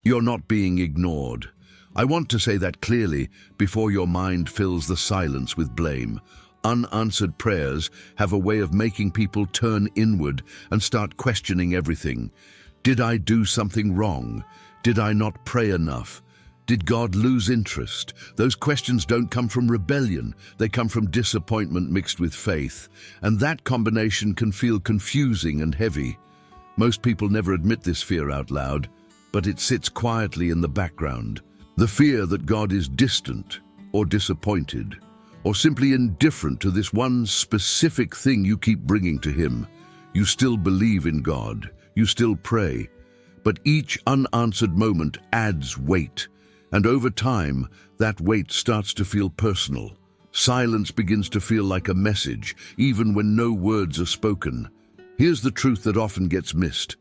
You're not being ignored. I want to say that clearly before your mind fills the silence with blame. Unanswered prayers have a way of making people turn inward and start questioning everything. Did I do something wrong? Did I not pray enough? Did God lose interest? Those questions don't come from rebellion. They come from disappointment mixed with faith. And that combination can feel confusing and heavy. Most people never admit this fear out loud, but it sits quietly in the background. The fear that God is distant or disappointed, or simply indifferent to this one specific thing you keep bringing to Him. You still believe in God, you still pray, but each unanswered moment adds weight, and over time, that weight starts to feel personal. Silence begins to feel like a message, even when no words are spoken. Here's the truth that often gets missed.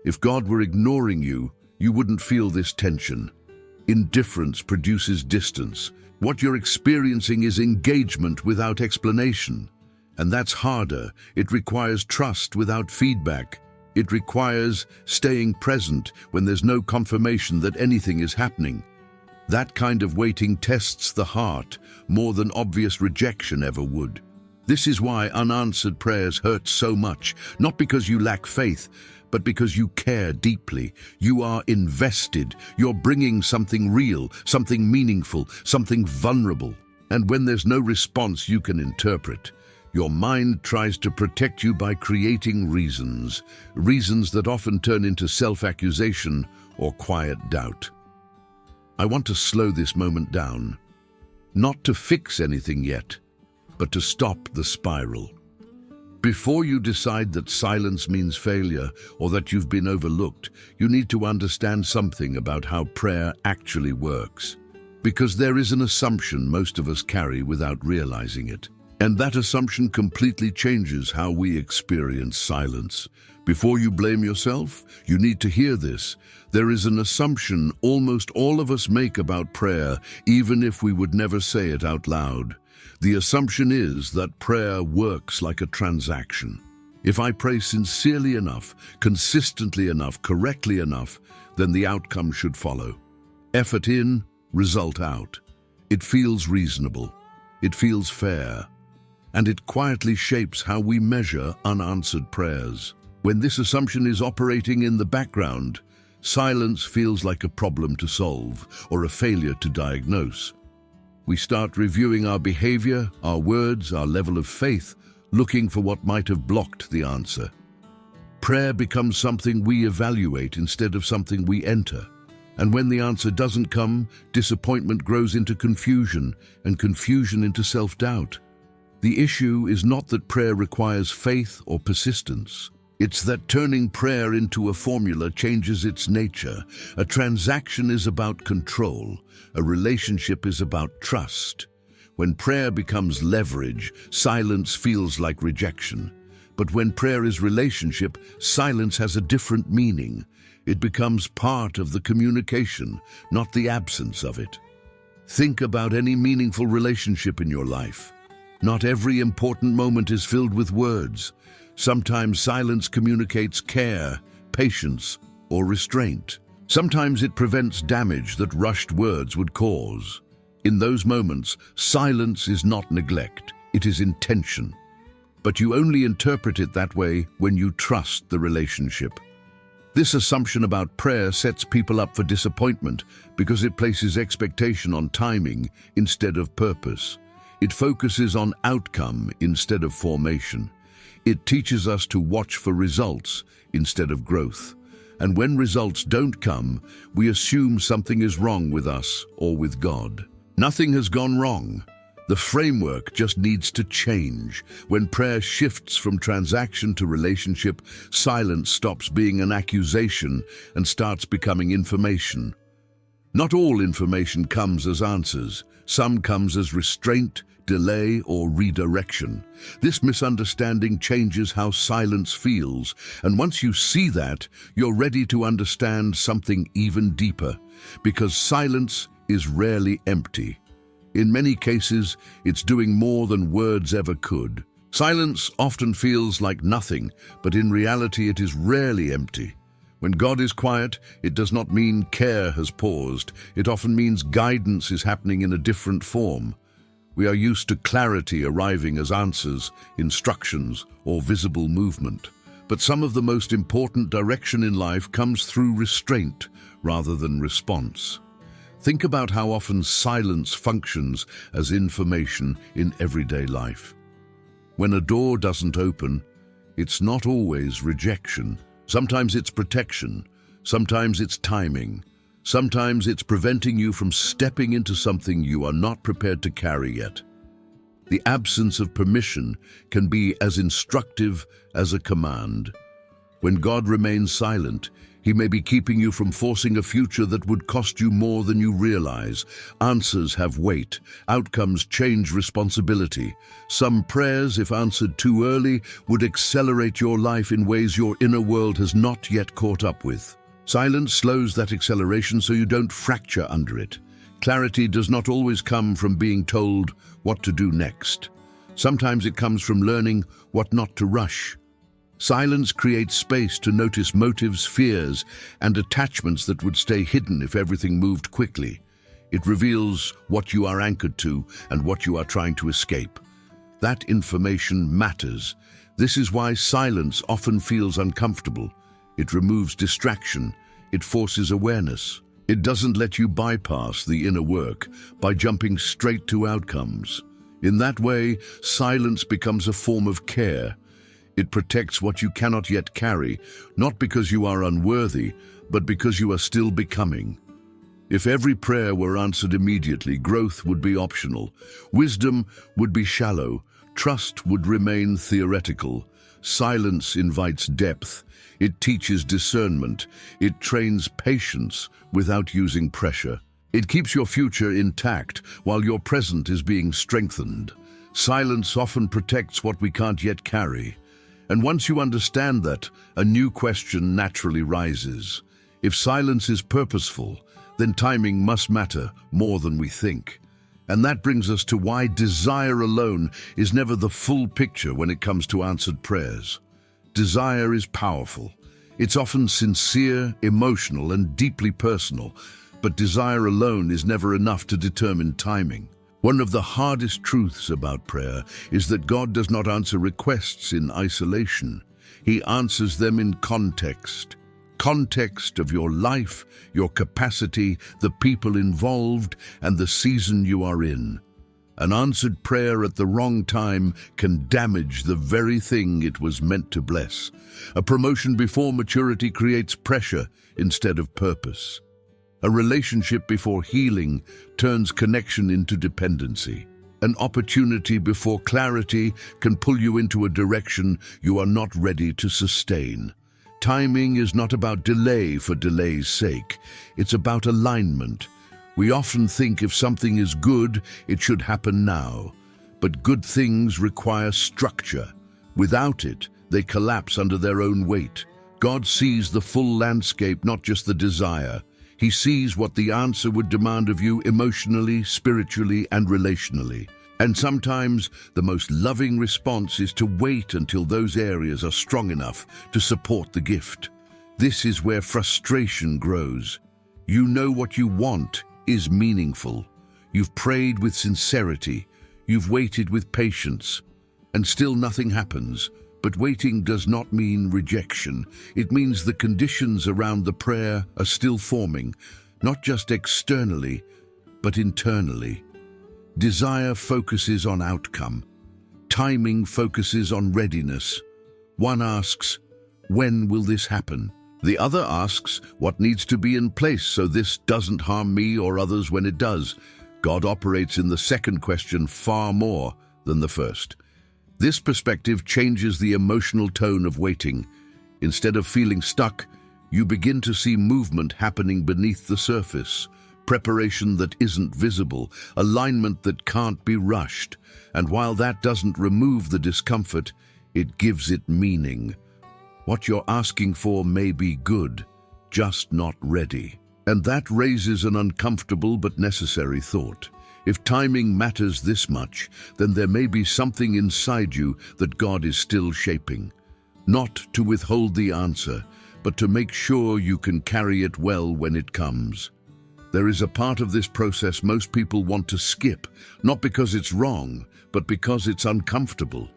If God were ignoring you, you wouldn't feel this tension. Indifference produces distance. What you're experiencing is engagement without explanation. And that's harder. It requires trust without feedback. It requires staying present when there's no confirmation that anything is happening. That kind of waiting tests the heart more than obvious rejection ever would. This is why unanswered prayers hurt so much, not because you lack faith, but because you care deeply. You are invested. You're bringing something real, something meaningful, something vulnerable. And when there's no response you can interpret, your mind tries to protect you by creating reasons that often turn into self-accusation or quiet doubt. I want to slow this moment down, not to fix anything yet, but to stop the spiral. Before you decide that silence means failure or that you've been overlooked, you need to understand something about how prayer actually works. Because there is an assumption most of us carry without realizing it. And that assumption completely changes how we experience silence. Before you blame yourself, you need to hear this. There is an assumption almost all of us make about prayer, even if we would never say it out loud. The assumption is that prayer works like a transaction. If I pray sincerely enough, consistently enough, correctly enough, then the outcome should follow. Effort in, result out. It feels reasonable. It feels fair. And it quietly shapes how we measure unanswered prayers. When this assumption is operating in the background, silence feels like a problem to solve or a failure to diagnose. We start reviewing our behavior, our words, our level of faith, looking for what might have blocked the answer. Prayer becomes something we evaluate instead of something we enter. And when the answer doesn't come, disappointment grows into confusion, and confusion into self-doubt. The issue is not that prayer requires faith or persistence. It's that turning prayer into a formula changes its nature. A transaction is about control. A relationship is about trust. When prayer becomes leverage, silence feels like rejection. But when prayer is relationship, silence has a different meaning. It becomes part of the communication, not the absence of it. Think about any meaningful relationship in your life. Not every important moment is filled with words. Sometimes silence communicates care, patience, or restraint. Sometimes it prevents damage that rushed words would cause. In those moments, silence is not neglect, it is intention. But you only interpret it that way when you trust the relationship. This assumption about prayer sets people up for disappointment because it places expectation on timing instead of purpose. It focuses on outcome instead of formation. It teaches us to watch for results instead of growth. And when results don't come, we assume something is wrong with us or with God. Nothing has gone wrong. The framework just needs to change. When prayer shifts from transaction to relationship, silence stops being an accusation and starts becoming information. Not all information comes as answers. Some comes as restraint, delay, or redirection. This misunderstanding changes how silence feels, and once you see that, you're ready to understand something even deeper, because silence is rarely empty. In many cases, it's doing more than words ever could. Silence often feels like nothing, but in reality it is rarely empty. When God is quiet, it does not mean care has paused. It often means guidance is happening in a different form. We are used to clarity arriving as answers, instructions, or visible movement. But some of the most important direction in life comes through restraint rather than response. Think about how often silence functions as information in everyday life. When a door doesn't open, it's not always rejection. Sometimes it's protection. Sometimes it's timing. Sometimes it's preventing you from stepping into something you are not prepared to carry yet. The absence of permission can be as instructive as a command. When God remains silent, He may be keeping you from forcing a future that would cost you more than you realize. Answers have weight. Outcomes change responsibility. Some prayers, if answered too early, would accelerate your life in ways your inner world has not yet caught up with. Silence slows that acceleration so you don't fracture under it. Clarity does not always come from being told what to do next. Sometimes it comes from learning what not to rush. Silence creates space to notice motives, fears, and attachments that would stay hidden if everything moved quickly. It reveals what you are anchored to and what you are trying to escape. That information matters. This is why silence often feels uncomfortable. It removes distraction. It forces awareness. It doesn't let you bypass the inner work by jumping straight to outcomes. In that way, silence becomes a form of care. It protects what you cannot yet carry, not because you are unworthy, but because you are still becoming. If every prayer were answered immediately, growth would be optional. Wisdom would be shallow. Trust would remain theoretical. Silence invites depth. It teaches discernment. It trains patience without using pressure. It keeps your future intact while your present is being strengthened. Silence often protects what we can't yet carry. And once you understand that, a new question naturally rises. If silence is purposeful, then timing must matter more than we think. And that brings us to why desire alone is never the full picture when it comes to answered prayers. Desire is powerful. It's often sincere, emotional, and deeply personal, but desire alone is never enough to determine timing. One of the hardest truths about prayer is that God does not answer requests in isolation. He answers them in context. Context of your life, your capacity, the people involved, and the season you are in. An answered prayer at the wrong time can damage the very thing it was meant to bless. A promotion before maturity creates pressure instead of purpose. A relationship before healing turns connection into dependency. An opportunity before clarity can pull you into a direction you are not ready to sustain. Timing is not about delay for delay's sake. It's about alignment. We often think if something is good, it should happen now. But good things require structure. Without it, they collapse under their own weight. God sees the full landscape, not just the desire. He sees what the answer would demand of you emotionally, spiritually, and relationally. And sometimes the most loving response is to wait until those areas are strong enough to support the gift. This is where frustration grows. You know what you want is meaningful. You've prayed with sincerity. You've waited with patience. And still nothing happens. But waiting does not mean rejection. It means the conditions around the prayer are still forming, not just externally, but internally. Desire focuses on outcome. Timing focuses on readiness. One asks, when will this happen? The other asks, what needs to be in place so this doesn't harm me or others when it does? God operates in the second question far more than the first. This perspective changes the emotional tone of waiting. Instead of feeling stuck, you begin to see movement happening beneath the surface, preparation that isn't visible, alignment that can't be rushed. And while that doesn't remove the discomfort, it gives it meaning. What you're asking for may be good, just not ready. And that raises an uncomfortable but necessary thought. If timing matters this much, then there may be something inside you that God is still shaping. Not to withhold the answer, but to make sure you can carry it well when it comes. There is a part of this process most people want to skip, not because it's wrong, but because it's uncomfortable.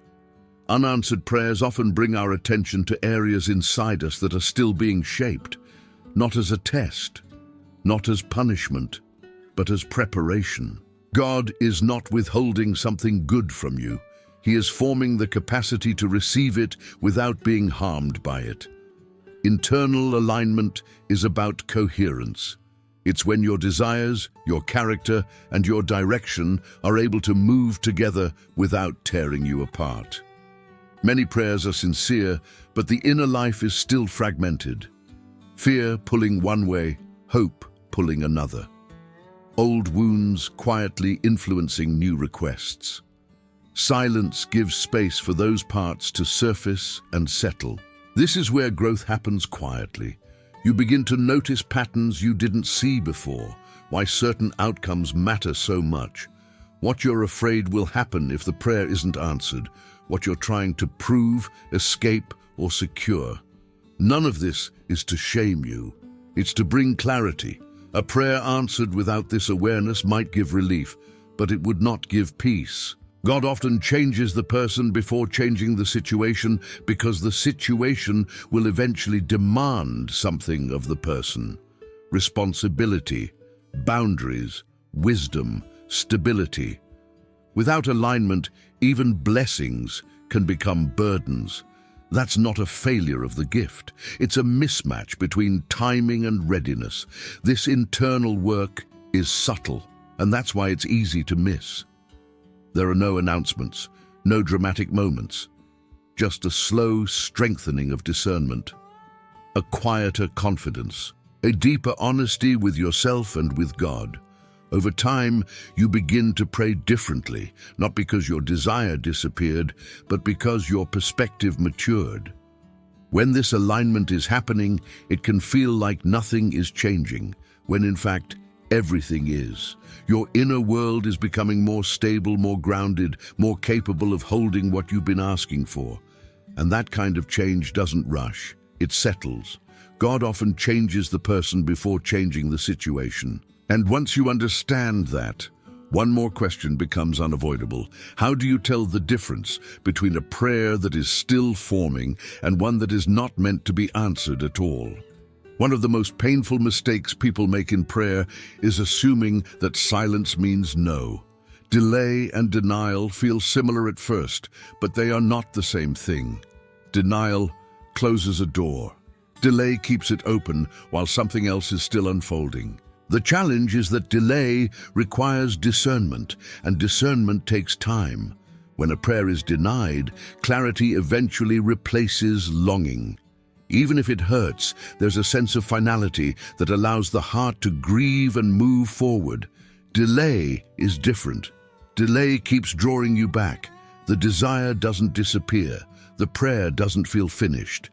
Unanswered prayers often bring our attention to areas inside us that are still being shaped, not as a test, not as punishment, but as preparation. God is not withholding something good from you. He is forming the capacity to receive it without being harmed by it. Internal alignment is about coherence. It's when your desires, your character, and your direction are able to move together without tearing you apart. Many prayers are sincere, but the inner life is still fragmented. Fear pulling one way, hope pulling another. Old wounds quietly influencing new requests. Silence gives space for those parts to surface and settle. This is where growth happens quietly. You begin to notice patterns you didn't see before, why certain outcomes matter so much, what you're afraid will happen if the prayer isn't answered, what you're trying to prove, escape, or secure. None of this is to shame you. It's to bring clarity. A prayer answered without this awareness might give relief, but it would not give peace. God often changes the person before changing the situation because the situation will eventually demand something of the person. Responsibility, boundaries, wisdom, stability. Without alignment, even blessings can become burdens. That's not a failure of the gift. It's a mismatch between timing and readiness. This internal work is subtle, and that's why it's easy to miss. There are no announcements, no dramatic moments, just a slow strengthening of discernment, a quieter confidence, a deeper honesty with yourself and with God. Over time, you begin to pray differently, not because your desire disappeared, but because your perspective matured. When this alignment is happening, it can feel like nothing is changing, when in fact, everything is. Your inner world is becoming more stable, more grounded, more capable of holding what you've been asking for. And that kind of change doesn't rush, it settles. God often changes the person before changing the situation. And once you understand that, one more question becomes unavoidable. How do you tell the difference between a prayer that is still forming and one that is not meant to be answered at all? One of the most painful mistakes people make in prayer is assuming that silence means no. Delay and denial feel similar at first, but they are not the same thing. Denial closes a door. Delay keeps it open while something else is still unfolding. The challenge is that delay requires discernment, and discernment takes time. When a prayer is denied, clarity eventually replaces longing. Even if it hurts, there's a sense of finality that allows the heart to grieve and move forward. Delay is different. Delay keeps drawing you back. The desire doesn't disappear. The prayer doesn't feel finished.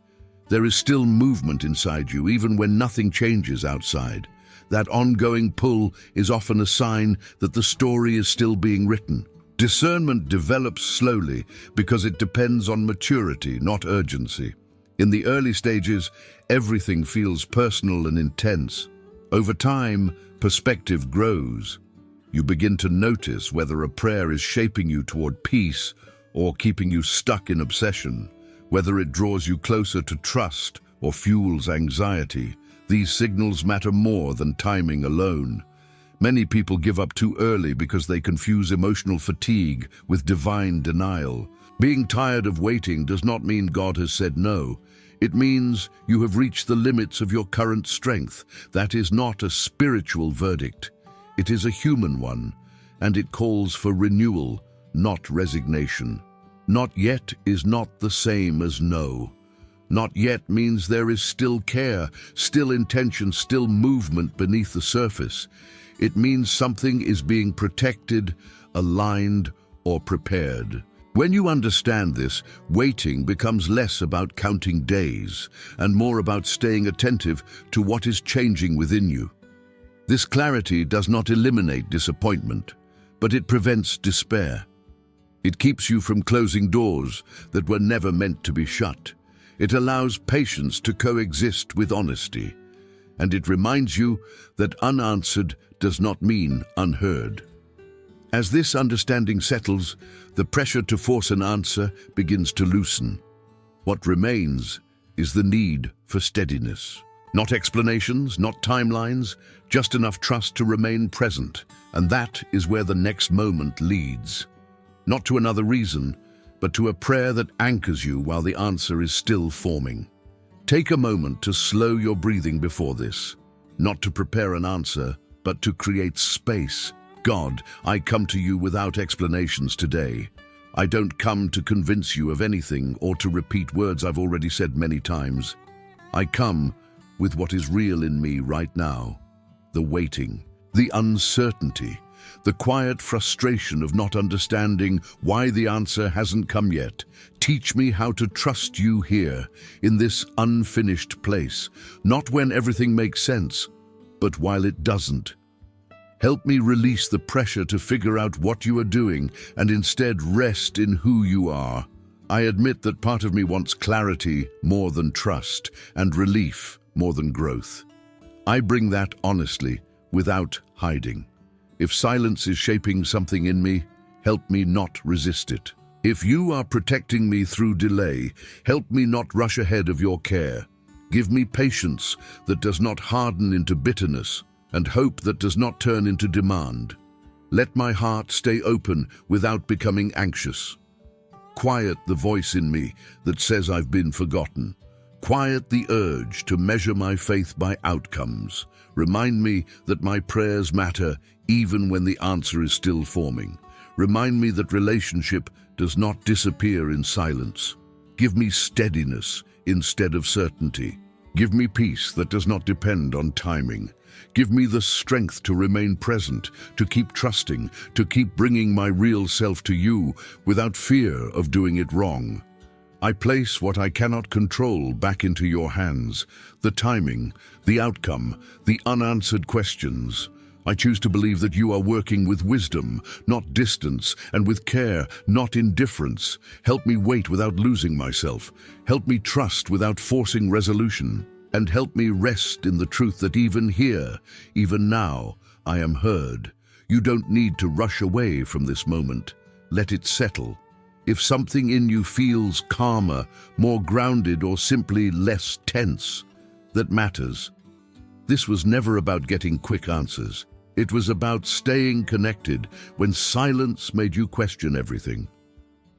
There is still movement inside you, even when nothing changes outside. That ongoing pull is often a sign that the story is still being written. Discernment develops slowly because it depends on maturity, not urgency. In the early stages, everything feels personal and intense. Over time, perspective grows. You begin to notice whether a prayer is shaping you toward peace or keeping you stuck in obsession, whether it draws you closer to trust or fuels anxiety. These signals matter more than timing alone. Many people give up too early because they confuse emotional fatigue with divine denial. Being tired of waiting does not mean God has said no. It means you have reached the limits of your current strength. That is not a spiritual verdict. It is a human one, and it calls for renewal, not resignation. Not yet is not the same as no. Not yet means there is still care, still intention, still movement beneath the surface. It means something is being protected, aligned, or prepared. When you understand this, waiting becomes less about counting days and more about staying attentive to what is changing within you. This clarity does not eliminate disappointment, but it prevents despair. It keeps you from closing doors that were never meant to be shut. It allows patience to coexist with honesty, and it reminds you that unanswered does not mean unheard. As this understanding settles, the pressure to force an answer begins to loosen. What remains is the need for steadiness. Not explanations, not timelines, just enough trust to remain present. And that is where the next moment leads. Not to another reason, but to a prayer that anchors you while the answer is still forming. Take a moment to slow your breathing before this, not to prepare an answer, but to create space. God, I come to you without explanations today. I don't come to convince you of anything or to repeat words I've already said many times. I come with what is real in me right now. The waiting, the uncertainty, the quiet frustration of not understanding why the answer hasn't come yet. Teach me how to trust you here, in this unfinished place, not when everything makes sense, but while it doesn't. Help me release the pressure to figure out what you are doing and instead rest in who you are. I admit that part of me wants clarity more than trust and relief more than growth. I bring that honestly, without hiding. If silence is shaping something in me, help me not resist it. If you are protecting me through delay, help me not rush ahead of your care. Give me patience that does not harden into bitterness and hope that does not turn into demand. Let my heart stay open without becoming anxious. Quiet the voice in me that says I've been forgotten. Quiet the urge to measure my faith by outcomes. Remind me that my prayers matter even when the answer is still forming. Remind me that relationship does not disappear in silence. Give me steadiness instead of certainty. Give me peace that does not depend on timing. Give me the strength to remain present, to keep trusting, to keep bringing my real self to you without fear of doing it wrong. I place what I cannot control back into your hands, the timing, the outcome, the unanswered questions. I choose to believe that you are working with wisdom, not distance, and with care, not indifference. Help me wait without losing myself. Help me trust without forcing resolution. And help me rest in the truth that even here, even now, I am heard. You don't need to rush away from this moment. Let it settle. If something in you feels calmer, more grounded, or simply less tense, that matters. This was never about getting quick answers. It was about staying connected when silence made you question everything.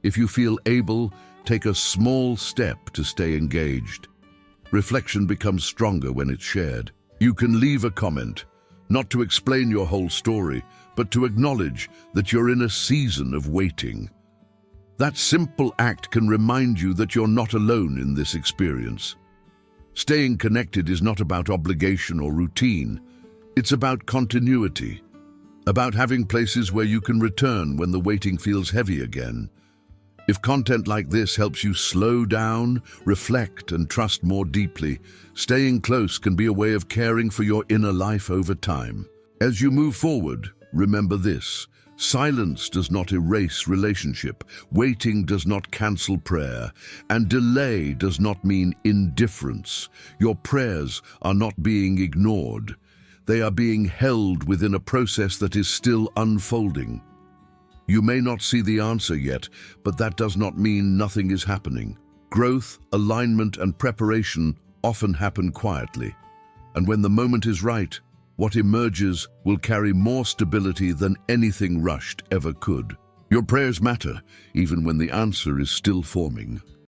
If you feel able, take a small step to stay engaged. Reflection becomes stronger when it's shared. You can leave a comment, not to explain your whole story, but to acknowledge that you're in a season of waiting. That simple act can remind you that you're not alone in this experience. Staying connected is not about obligation or routine. It's about continuity, about having places where you can return when the waiting feels heavy again. If content like this helps you slow down, reflect, and trust more deeply, staying close can be a way of caring for your inner life over time. As you move forward, remember this: silence does not erase relationship, waiting does not cancel prayer, and delay does not mean indifference. Your prayers are not being ignored. They are being held within a process that is still unfolding. You may not see the answer yet, but that does not mean nothing is happening. Growth, alignment, and preparation often happen quietly. And when the moment is right, what emerges will carry more stability than anything rushed ever could. Your prayers matter, even when the answer is still forming.